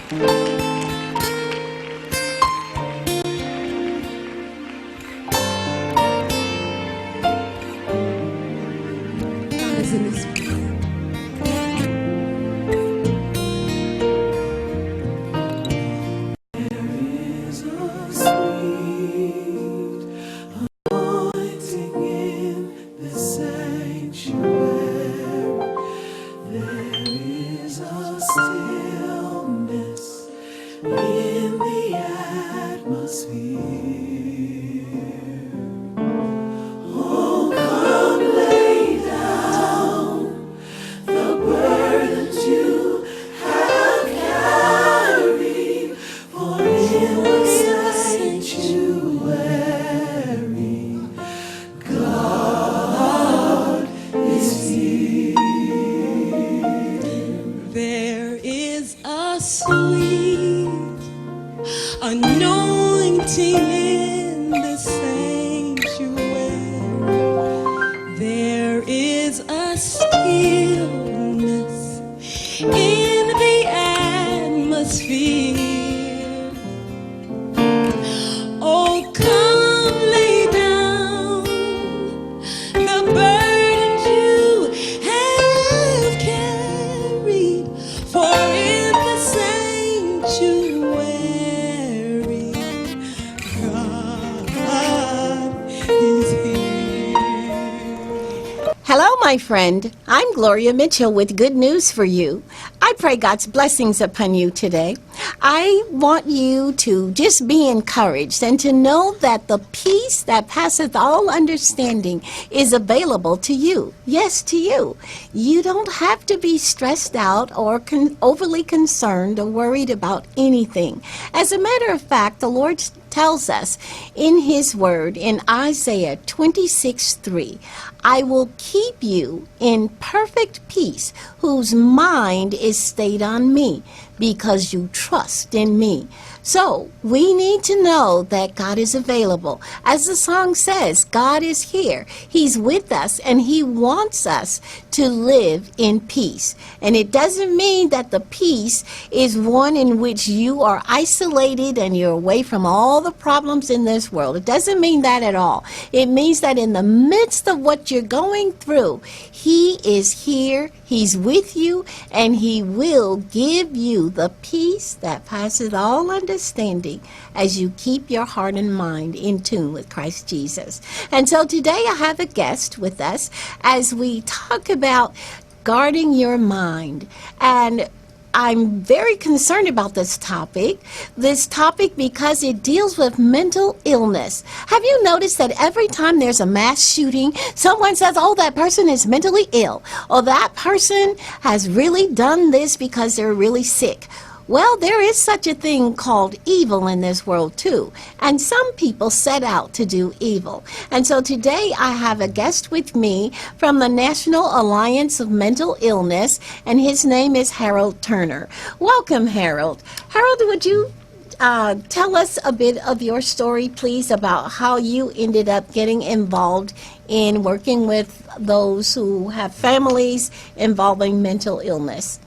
God is in this place. There is a sweet anointing in the sanctuary. There is a stillness in the atmosphere. Oh, come lay down the burden you have carried, for in the sanctuary, God is here. Hello, my friend. I'm Gloria Mitchell with good news for you. I pray God's blessings upon you today. I want you to just be encouraged and to know that the peace that passeth all understanding is available to you. Yes, to you. You don't have to be stressed out or overly concerned or worried about anything. As a matter of fact, the Lord tells us in His Word in Isaiah 26:3, I will keep you in perfect peace, whose mind is stayed on me, because you trust in me. So we need to know that God is available. As the song says, God is here. He's with us, and He wants us to live in peace. And it doesn't mean that the peace is one in which you are isolated and you're away from all the problems in this world. It doesn't mean that at all. It means that in the midst of what you're going through, He is here, He's with you, and He will give you the peace that passes all understanding as you keep your heart and mind in tune with Christ Jesus. And so today I have a guest with us as we talk about guarding your mind. And I'm very concerned about this topic because it deals with mental illness. Have you noticed that every time there's a mass shooting, someone says, oh, that person is mentally ill, or that person has really done this because they're really sick? Well, there is such a thing called evil in this world too, and some people set out to do evil. And so today I have a guest with me from the National Alliance of Mental Illness, and his name is Harold Turner. Welcome, Harold. Harold, would you tell us a bit of your story, please, about how you ended up getting involved in working with those who have families involving mental illness?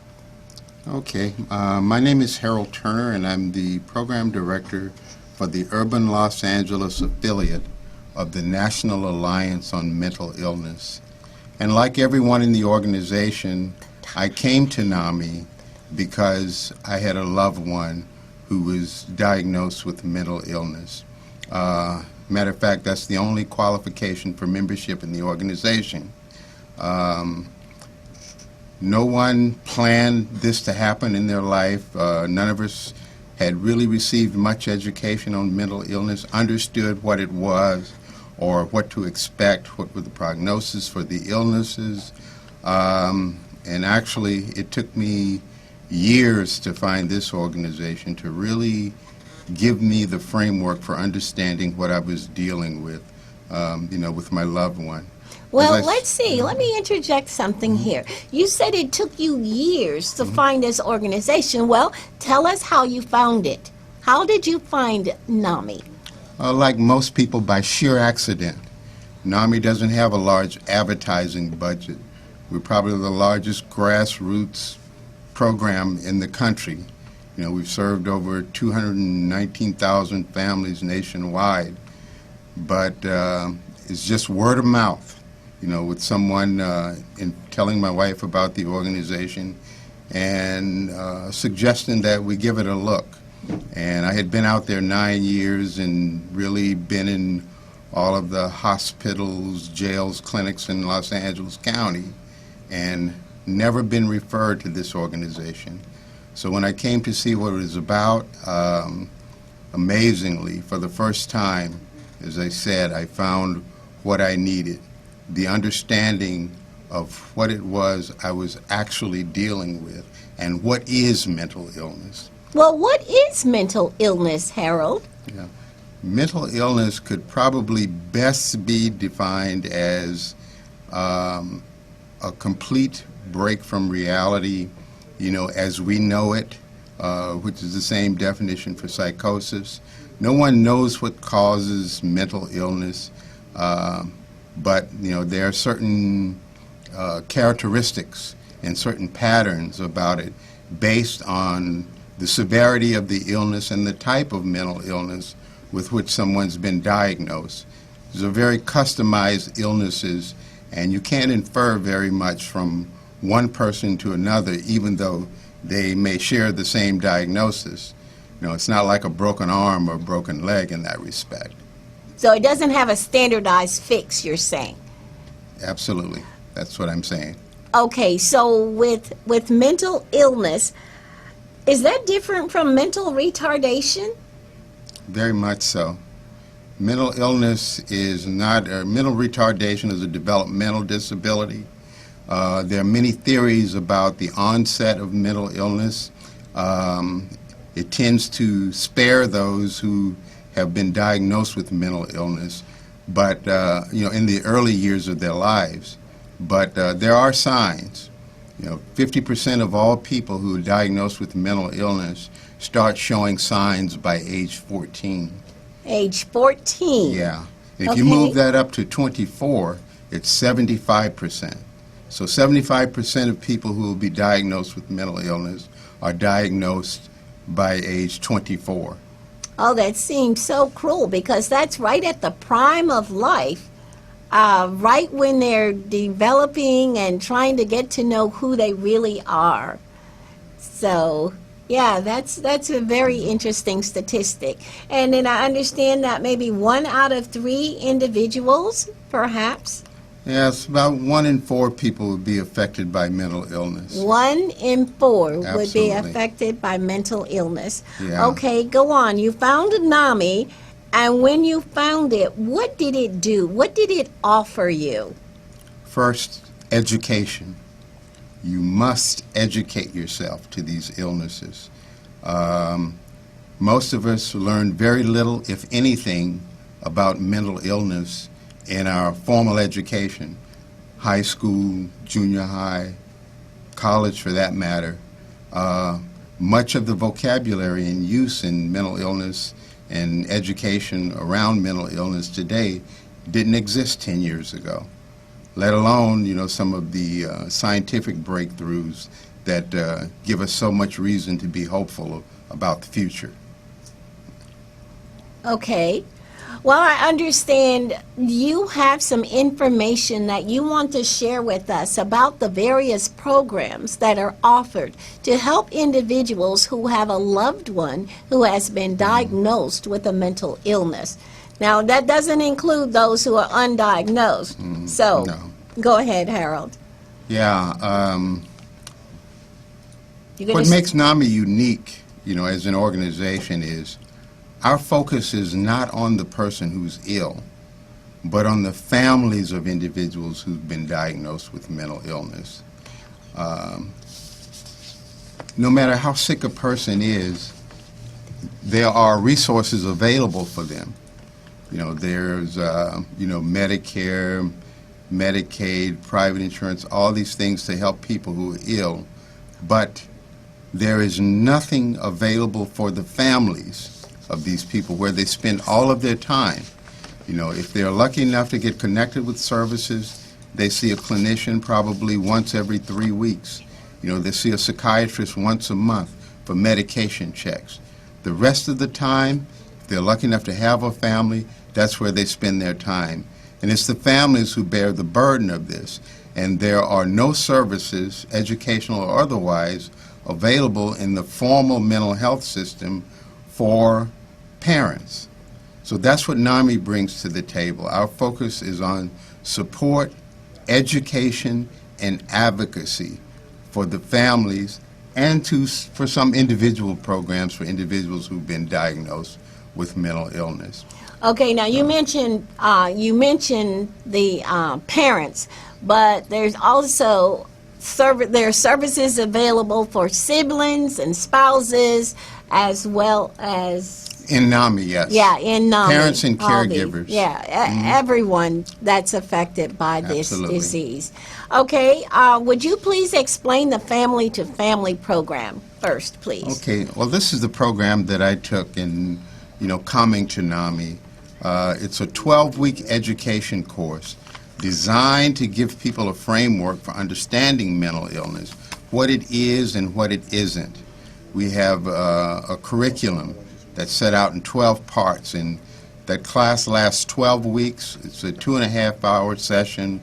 Okay, my name is Harold Turner, and I'm the program director for the Urban Los Angeles affiliate of the National Alliance on Mental Illness. And like everyone in the organization, I came to NAMI because I had a loved one who was diagnosed with mental illness. Matter of fact, that's the only qualification for membership in the organization. No one planned this to happen in their life. None of us had really received much education on mental illness, understood what it was or what to expect, what were the prognosis for the illnesses. And actually, it took me years to find this organization to really give me the framework for understanding what I was dealing with, with my loved one. Well, let's see. Let me interject something here. You said it took you years to find this organization. Well, tell us how you found it. How did you find NAMI? Like most people, by sheer accident. NAMI doesn't have a large advertising budget. We're probably the largest grassroots program in the country. We've served over 219,000 families nationwide, but it's just word of mouth, with someone in telling my wife about the organization and suggesting that we give it a look. And I had been out there 9 years and really been in all of the hospitals, jails, clinics in Los Angeles County, and never been referred to this organization. So when I came to see what it was about, amazingly, for the first time, as I said, I found what I needed, the understanding of what it was I was actually dealing with and what is mental illness. Well, what is mental illness, Harold? Yeah. Mental illness could probably best be defined as a complete break from reality, as we know it, which is the same definition for psychosis. No one knows what causes mental illness, but there are certain characteristics and certain patterns about it based on the severity of the illness and the type of mental illness with which someone's been diagnosed. These are very customized illnesses, and you can't infer very much from one person to another, even though they may share the same diagnosis. It's not like a broken arm or a broken leg in that respect. So it doesn't have a standardized fix, you're saying? Absolutely. That's what I'm saying. Okay, so with mental illness, is that different from mental retardation? Very much so. Mental illness is not, mental retardation is a developmental disability. There are many theories about the onset of mental illness. It tends to spare those who have been diagnosed with mental illness, but in the early years of their lives. But there are signs. 50% of all people who are diagnosed with mental illness start showing signs by age 14. Age 14? Yeah. If Okay. you move that up to 24, it's 75%. So 75% of people who will be diagnosed with mental illness are diagnosed by age 24. Oh, that seems so cruel because that's right at the prime of life, right when they're developing and trying to get to know who they really are. So, yeah, that's a very interesting statistic. And then I understand that maybe 1 out of 3 individuals, perhaps, Yes, about 1 in 4 people would be affected by mental illness. 1 in 4 would be Absolutely. affected by mental illness. Yeah. Okay, go on. You found NAMI, and when you found it, what did it do? What did it offer you? First, education. You must educate yourself to these illnesses. Most of us learn very little, if anything, about mental illness in our formal education, high school, junior high, college for that matter. Much of the vocabulary in use in mental illness and education around mental illness today didn't exist 10 years ago, let alone, some of the scientific breakthroughs that give us so much reason to be hopeful about the future. Okay. Well, I understand you have some information that you want to share with us about the various programs that are offered to help individuals who have a loved one who has been diagnosed with a mental illness. Now, that doesn't include those who are undiagnosed. So, No. go ahead, Harold. Yeah. You're gonna What makes NAMI unique, as an organization is our focus is not on the person who's ill, but on the families of individuals who've been diagnosed with mental illness. No matter how sick a person is, there are resources available for them. There's, Medicare, Medicaid, private insurance, all these things to help people who are ill, but there is nothing available for the families of these people where they spend all of their time. If they're lucky enough to get connected with services, they see a clinician probably once every 3 weeks. They see a psychiatrist once a month. for medication checks. The rest of the time, if they're lucky enough to have a family, that's where they spend their time. And it's the families who bear the burden of this. And there are no services, educational or otherwise, available in the formal mental health system for parents. So that's what NAMI brings to the table. Our focus is on support, education, and advocacy for the families and for some individual programs for individuals who've been diagnosed with mental illness. Okay, now you mentioned the parents, but there's also there are services available for siblings and spouses as well as in NAMI, yes. Yeah, in NAMI. Parents and all these. caregivers. Yeah, everyone that's affected by this Absolutely. disease. Okay, would you please explain the Family to Family program first, please? Okay, well, this is the program that I took in, coming to NAMI. It's a 12-week education course designed to give people a framework for understanding mental illness, what it is and what it isn't. We have a curriculum that's set out in 12 parts, and that class lasts 12 weeks. It's a 2.5-hour session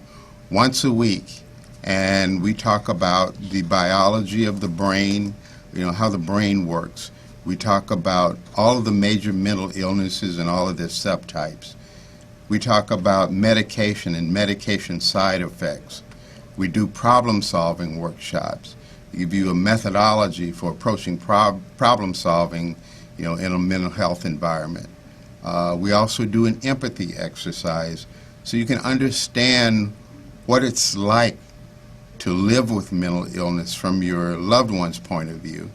once a week, and we talk about the biology of the brain, how the brain works. We talk about all of the major mental illnesses and all of their subtypes. We talk about medication and medication side effects. We do problem-solving workshops. We give you a methodology for approaching problem solving in a mental health environment. We also do an empathy exercise so you can understand what it's like to live with mental illness from your loved one's point of view.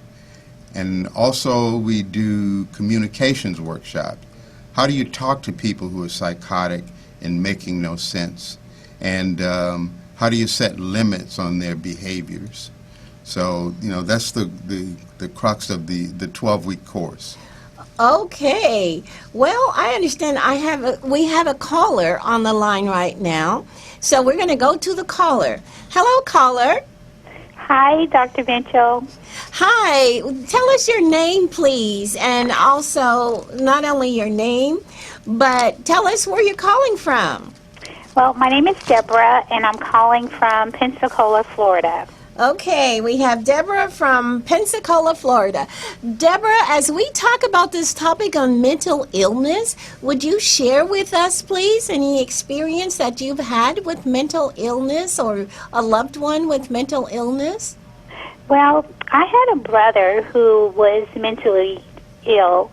And also we do communications workshops. How do you talk to people who are psychotic and making no sense? And how do you set limits on their behaviors? So, that's the crux of the 12-week course. Okay. Well, I understand we have a caller on the line right now. So we're going to go to the caller. Hello, caller. Hi, Dr. Mitchell. Hi. Tell us your name, please, and also not only your name, but tell us where you're calling from. Well, my name is Deborah, and I'm calling from Pensacola, Florida. Okay, we have Deborah from Pensacola, Florida. Deborah, as we talk about this topic on mental illness, would you share with us, please, any experience that you've had with mental illness or a loved one with mental illness? Well, I had a brother who was mentally ill,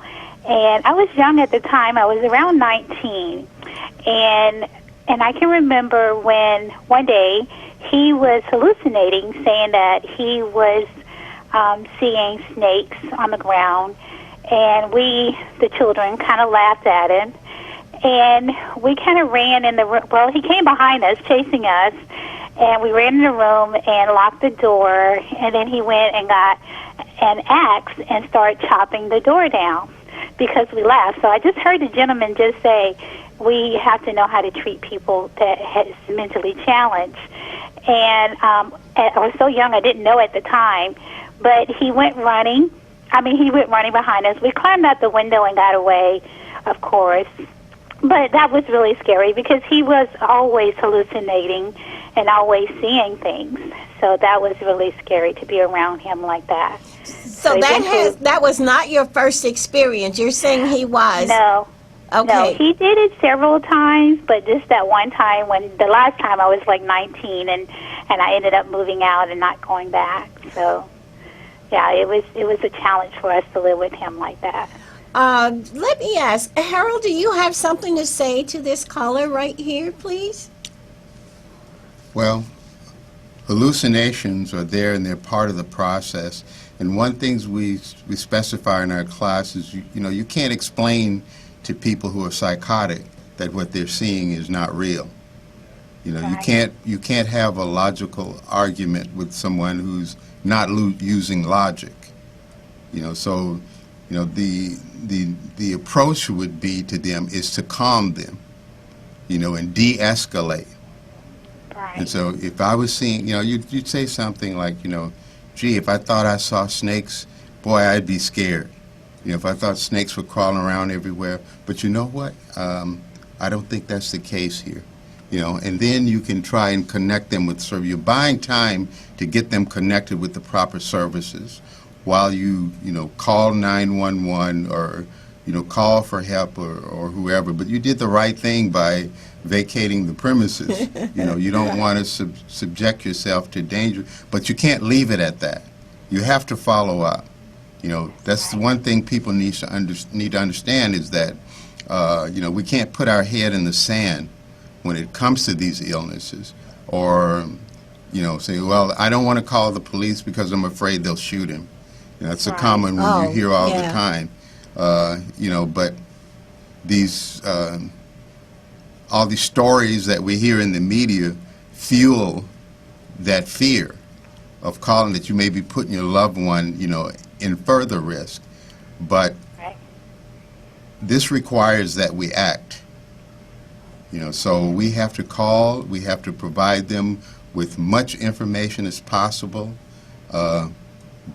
and I was young at the time. I was around 19, and I can remember when one day he was hallucinating, saying that he was seeing snakes on the ground, and we, the children, kind of laughed at him, and we kind of ran in the room. Well, he came behind us, chasing us, and we ran in the room and locked the door, and then he went and got an axe and started chopping the door down because we laughed. So I just heard the gentleman just say, we have to know how to treat people that is mentally challenged. And I was so young, I didn't know at the time. But he went running. He went running behind us. We climbed out the window and got away, of course. But that was really scary because he was always hallucinating and always seeing things. So that was really scary to be around him like that. So that was not your first experience. You're saying he was? No. Okay. No, he did it several times, but just that one time the last time I was like 19 and I ended up moving out and not going back. So, yeah, it was a challenge for us to live with him like that. Let me ask, Harold, do you have something to say to this caller right here, please? Well, hallucinations are there and they're part of the process. And one thing we specify in our class is, you can't explain to people who are psychotic that what they're seeing is not real. Right. You can't have a logical argument with someone who's not using logic. So the approach would be to them is to calm them, and de-escalate. Right. And so if I was seeing, you'd say something like, gee, if I thought I saw snakes boy, I'd be scared. If I thought snakes were crawling around everywhere. But you know what? I don't think that's the case here. And then you can try and connect them with service. You're buying time to get them connected with the proper services while you call 911 or, call for help or whoever. But you did the right thing by vacating the premises. You don't want to subject yourself to danger, but you can't leave it at that. You have to follow up. That's the one thing people need to understand is that, we can't put our head in the sand when it comes to these illnesses, or say, well, I don't want to call the police because I'm afraid they'll shoot him. That's a common one you hear all the time. But these all these stories that we hear in the media fuel that fear of calling, that you may be putting your loved one, in further risk. But this requires that we act. So we have to call, we have to provide them with much information as possible,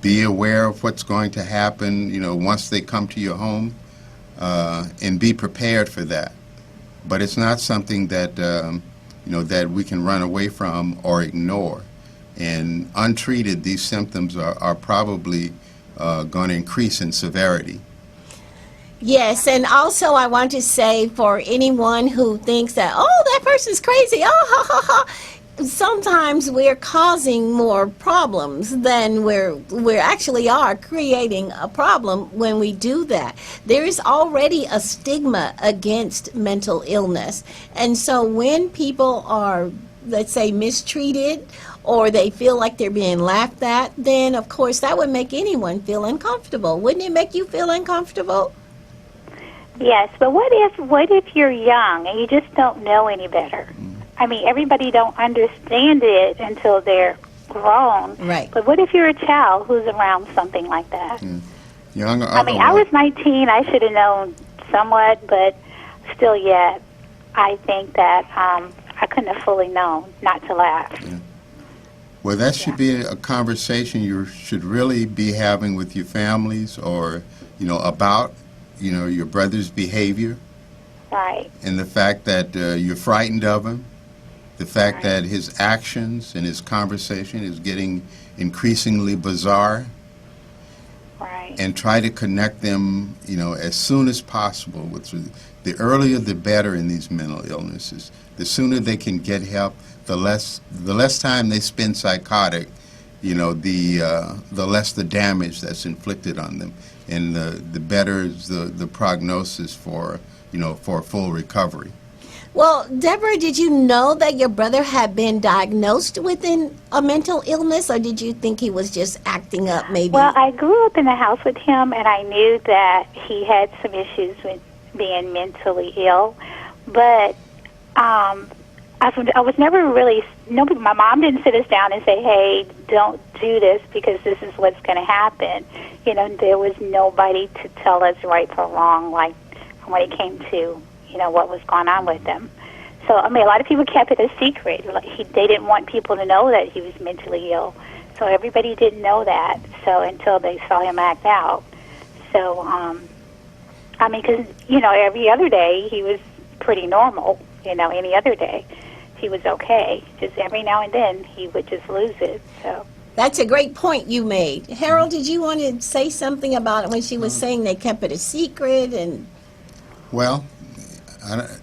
be aware of what's going to happen, once they come to your home, and be prepared for that. But it's not something that, that we can run away from or ignore. And untreated, these symptoms are probably going to increase in severity. Yes, and also I want to say for anyone who thinks that, oh, that person's crazy, oh, ha, ha, ha, sometimes we're causing more problems than we actually are creating a problem when we do that. There is already a stigma against mental illness, and so when people are, let's say, mistreated or they feel like they're being laughed at, then of course that would make anyone feel uncomfortable. Wouldn't it make you feel uncomfortable? Yes, but what if you're young and you just don't know any better? I mean, everybody don't understand it until they're grown. Right. But what if you're a child who's around something like that? Young or I mean, I was 19. I should have known somewhat, but still yet, I think that I couldn't have fully known not to laugh. Yeah. Well, that should be a conversation you should really be having with your families, or, about your brother's behavior. Right. And the fact that you're frightened of him, the fact that his actions and his conversation is getting increasingly bizarre. Right. And try to connect them, as soon as possible. The earlier the better in these mental illnesses. The sooner they can get help, the less time they spend psychotic, the less the damage that's inflicted on them, and the better is the prognosis for full recovery. Well, Deborah, did you know that your brother had been diagnosed with a mental illness, or did you think he was just acting up maybe? Well, I grew up in the house with him, and I knew that he had some issues with being mentally ill, but I was never really, my mom didn't sit us down and say, hey, don't do this because this is what's going to happen. There was nobody to tell us right from wrong, like when it came to, what was going on with him. So, I mean, a lot of people kept it a secret. They didn't want people to know that he was mentally ill. So everybody didn't know that, until they saw him act out. So, I mean, because, every other day he was pretty normal, any other day he was okay. Just every now and then he would just lose it. So that's a great point you made. Harold, did you want to say something about it when she was saying they kept it a secret? And well,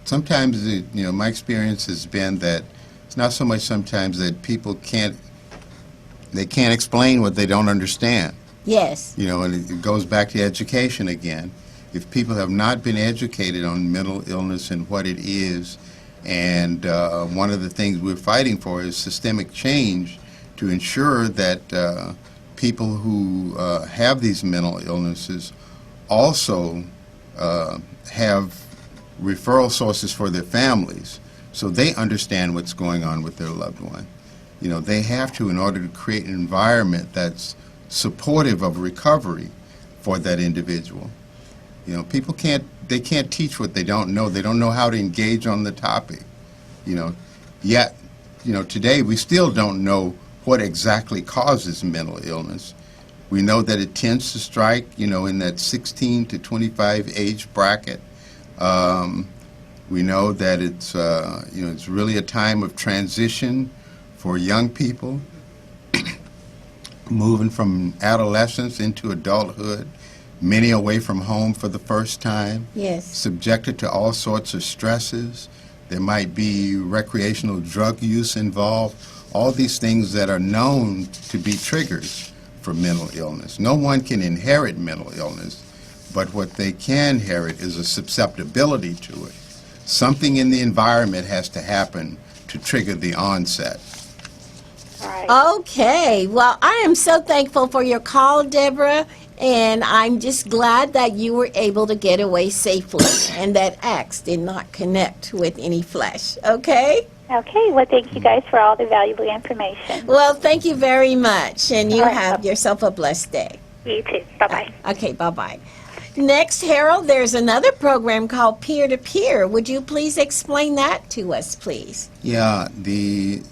sometimes my experience has been that it's not so much sometimes that people can't explain what they don't understand. Yes. And it goes back to education again. If people have not been educated on mental illness and what it is, and one of the things we're fighting for is systemic change to ensure that people who have these mental illnesses also have referral sources for their families, so they understand what's going on with their loved one. They have to, in order to create an environment that's supportive of recovery for that individual. People can't teach what they don't know. They don't know how to engage on the topic. Yet, today we still don't know what exactly causes mental illness. We know that it tends to strike, in that 16 to 25 age bracket. We know that it's really a time of transition for young people, moving from adolescence into adulthood, many away from home for the first time, Yes. subjected to all sorts of stresses. There might be recreational drug use involved, all these things that are known to be triggers for mental illness. No one can inherit mental illness, but what they can inherit is a susceptibility to it. Something in the environment has to happen to trigger the onset. Right. Okay. Well, I am so thankful for your call, Deborah, and I'm just glad that you were able to get away safely and that axe did not connect with any flesh. Okay? Okay. Well, thank you guys for all the valuable information. Well, thank you very much, and you All right. have yourself a blessed day. You too. Bye-bye. Okay, bye-bye. Next, Harold, there's another program called Peer to Peer. Would you please explain that to us, please? Yeah, the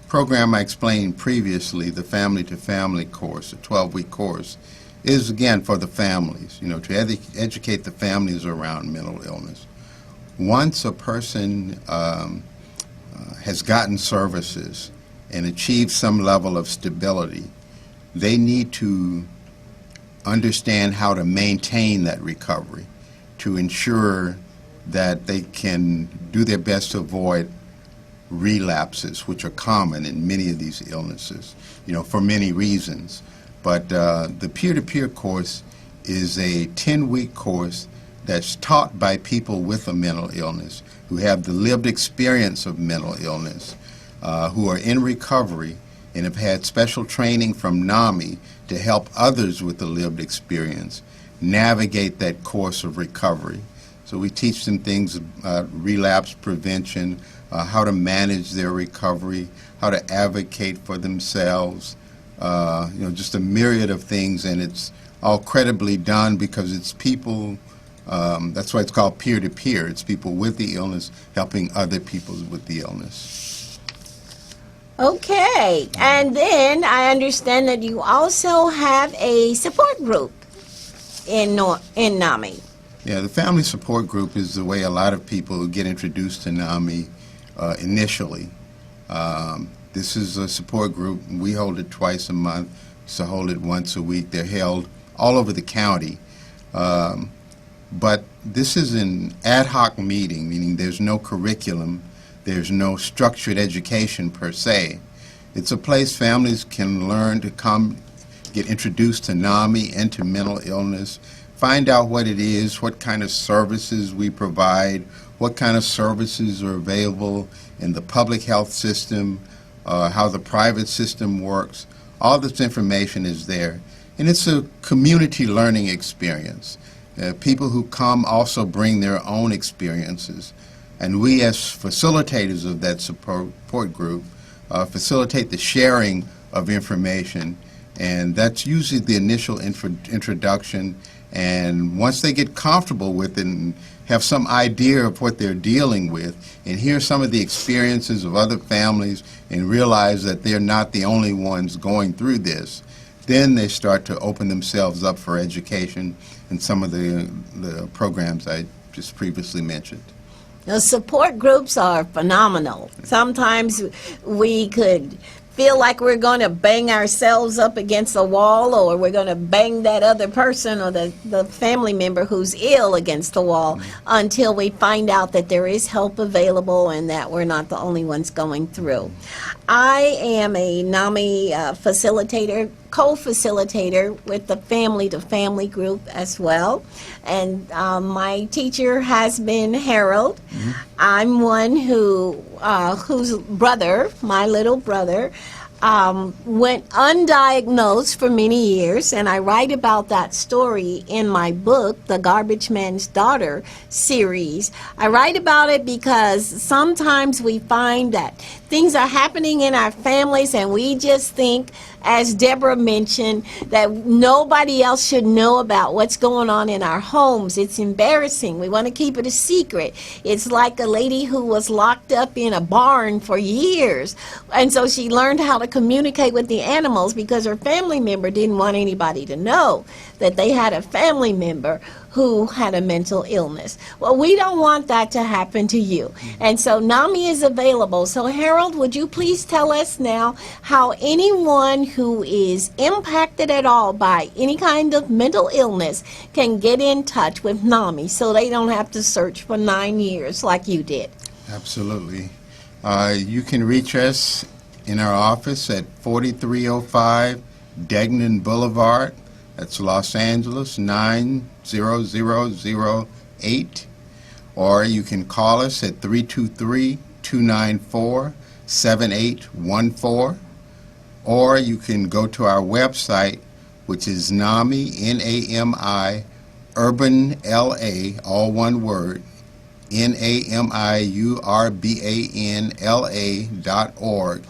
program I explained previously, the Family to Family course, a 12-week course, is again for the families, to educate the families around mental illness. Once a person has gotten services and achieved some level of stability, they need to understand how to maintain that recovery, to ensure that they can do their best to avoid relapses, which are common in many of these illnesses, for many reasons. But the peer-to-peer course is a 10-week course that's taught by people with a mental illness, who have the lived experience of mental illness, who are in recovery and have had special training from NAMI to help others with the lived experience navigate that course of recovery. So we teach them things about relapse prevention, how to manage their recovery, how to advocate for themselves, just a myriad of things, and it's all credibly done because it's people, that's why it's called peer-to-peer. It's people with the illness helping other people with the illness. Okay, and then I understand that you also have a support group in NAMI. Yeah, the family support group is the way a lot of people get introduced to NAMI initially. This is a support group. We hold it twice a month, so hold it once a week. They're held all over the county. But this is an ad hoc meeting, meaning there's no curriculum, there's no structured education per se. It's a place families can learn to come, get introduced to NAMI and to mental illness, find out what it is, what kind of services we provide, what kind of services are available in the public health system, how the private system works. All this information is there. And it's a community learning experience. People who come also bring their own experiences. And we, as facilitators of that support group, facilitate the sharing of information. And that's usually the initial introduction. And once they get comfortable with it and have some idea of what they're dealing with and hear some of the experiences of other families and realize that they're not the only ones going through this, then they start to open themselves up for education and some of the programs I just previously mentioned. The support groups are phenomenal. Sometimes we could feel like we're going to bang ourselves up against a wall, or we're going to bang that other person or the family member who's ill against the wall, until we find out that there is help available and that we're not the only ones going through. I am a NAMI facilitator, co-facilitator with the Family to Family group as well. And my teacher has been Harold. I'm one whose brother, my little brother, went undiagnosed for many years, and I write about that story in my book, The Garbage Man's Daughter series. I write about it because sometimes we find that things are happening in our families, and we just think, as Deborah mentioned, that nobody else should know about what's going on in our homes. It's embarrassing. We want to keep it a secret. It's like a lady who was locked up in a barn for years, and so she learned how to communicate with the animals because her family member didn't want anybody to know that they had a family member who had a mental illness. Well, we don't want that to happen to you. And so NAMI is available. So Harold, would you please tell us now how anyone who is impacted at all by any kind of mental illness can get in touch with NAMI so they don't have to search for 9 years like you did? Absolutely. You can reach us in our office at 4305 Degnan Boulevard. That's Los Angeles, 90008. Or you can call us at 323-294-7814. Or you can go to our website, which is NAMI, N-A-M-I, Urban L-A, all one word, NAMIURBANLA.org.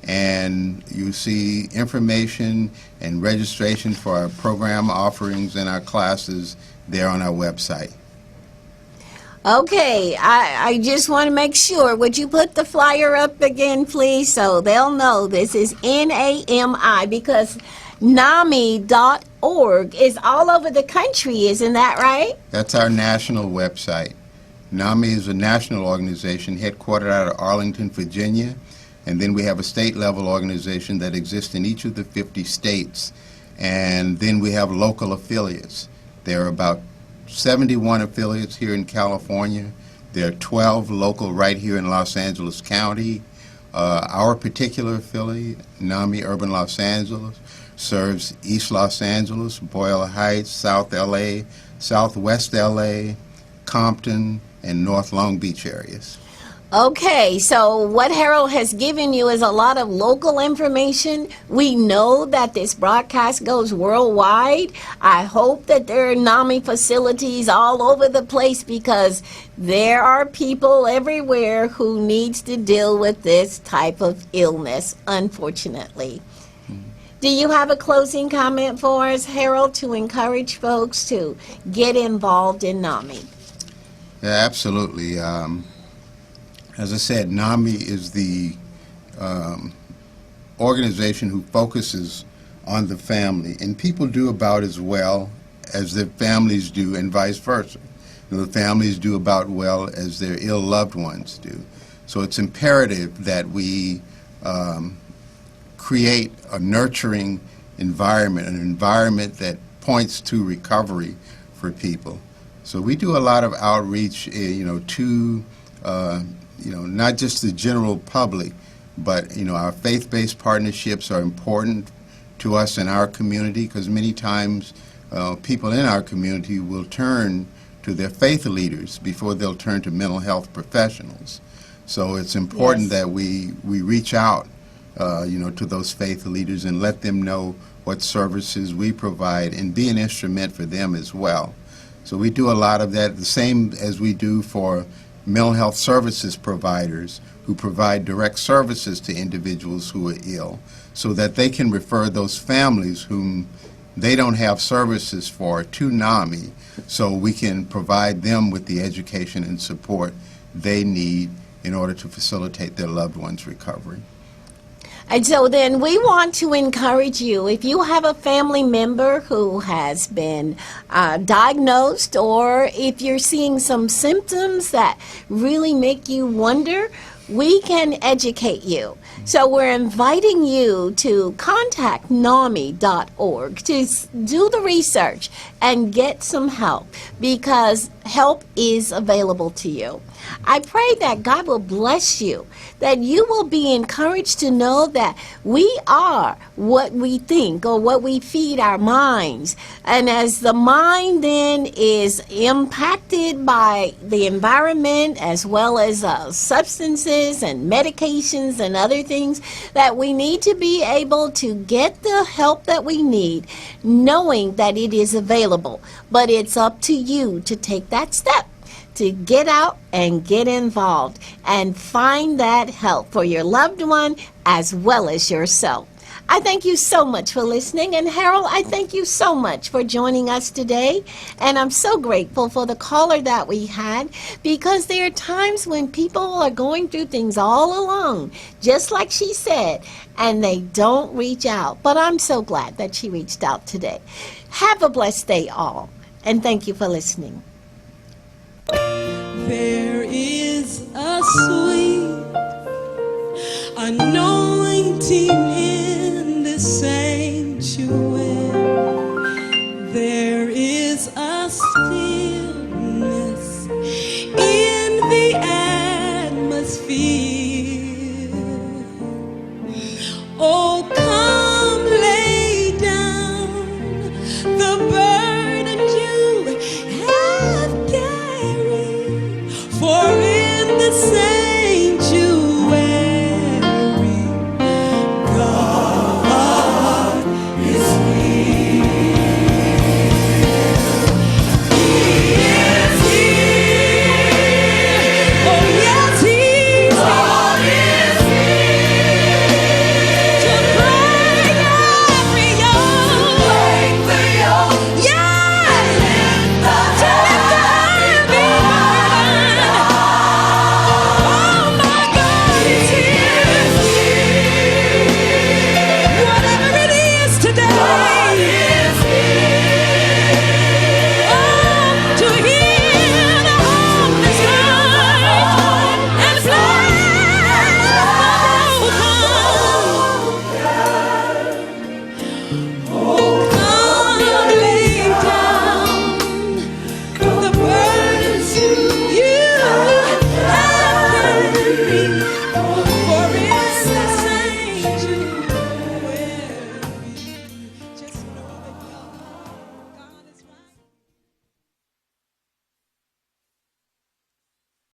And you see information and registration for our program offerings and our classes there on our website. Okay, I just want to make sure. Would you put the flyer up again, please, so they'll know this is NAMI, because NAMI.org is all over the country, isn't that right? That's our national website. NAMI is a national organization headquartered out of Arlington, Virginia. And then we have a state-level organization that exists in each of the 50 states. And then we have local affiliates. There are about 71 affiliates here in California. There are 12 local right here in Los Angeles County. Our particular affiliate, NAMI Urban Los Angeles, serves East Los Angeles, Boyle Heights, South LA, Southwest LA, Compton, and North Long Beach areas. Okay, so what Harold has given you is a lot of local information. We know that this broadcast goes worldwide. I hope that there are NAMI facilities all over the place, because there are people everywhere who needs to deal with this type of illness, unfortunately. Do you have a closing comment for us, Harold, to encourage folks to get involved in NAMI? Yeah, absolutely. As I said, NAMI is the organization who focuses on the family, and people do about as well as their families do, and vice versa. The families do about well as their ill loved ones do. So it's imperative that we create a nurturing environment, an environment that points to recovery for people. So we do a lot of outreach, to not just the general public, but our faith-based partnerships are important to us in our community, because many times people in our community will turn to their faith leaders before they'll turn to mental health professionals. So it's important that we reach out to those faith leaders and let them know what services we provide and be an instrument for them as well. So we do a lot of that, the same as we do for mental health services providers who provide direct services to individuals who are ill, so that they can refer those families whom they don't have services for to NAMI, so we can provide them with the education and support they need in order to facilitate their loved ones' recovery. And so then we want to encourage you, if you have a family member who has been diagnosed, or if you're seeing some symptoms that really make you wonder, we can educate you. So we're inviting you to contact NAMI.org to do the research and get some help, because help is available to you. I pray that God will bless you, that you will be encouraged to know that we are what we think, or what we feed our minds. And as the mind then is impacted by the environment, as well as substances and medications and other things, that we need to be able to get the help that we need, knowing that it is available. But it's up to you to take that step. to get out and get involved and find that help for your loved one as well as yourself. I thank you so much for listening, and Harold, I thank you so much for joining us today, and I'm so grateful for the caller that we had, because there are times when people are going through things all alone, just like she said, and they don't reach out, but I'm so glad that she reached out today. Have a blessed day all, and thank you for listening. There is a sweet anointing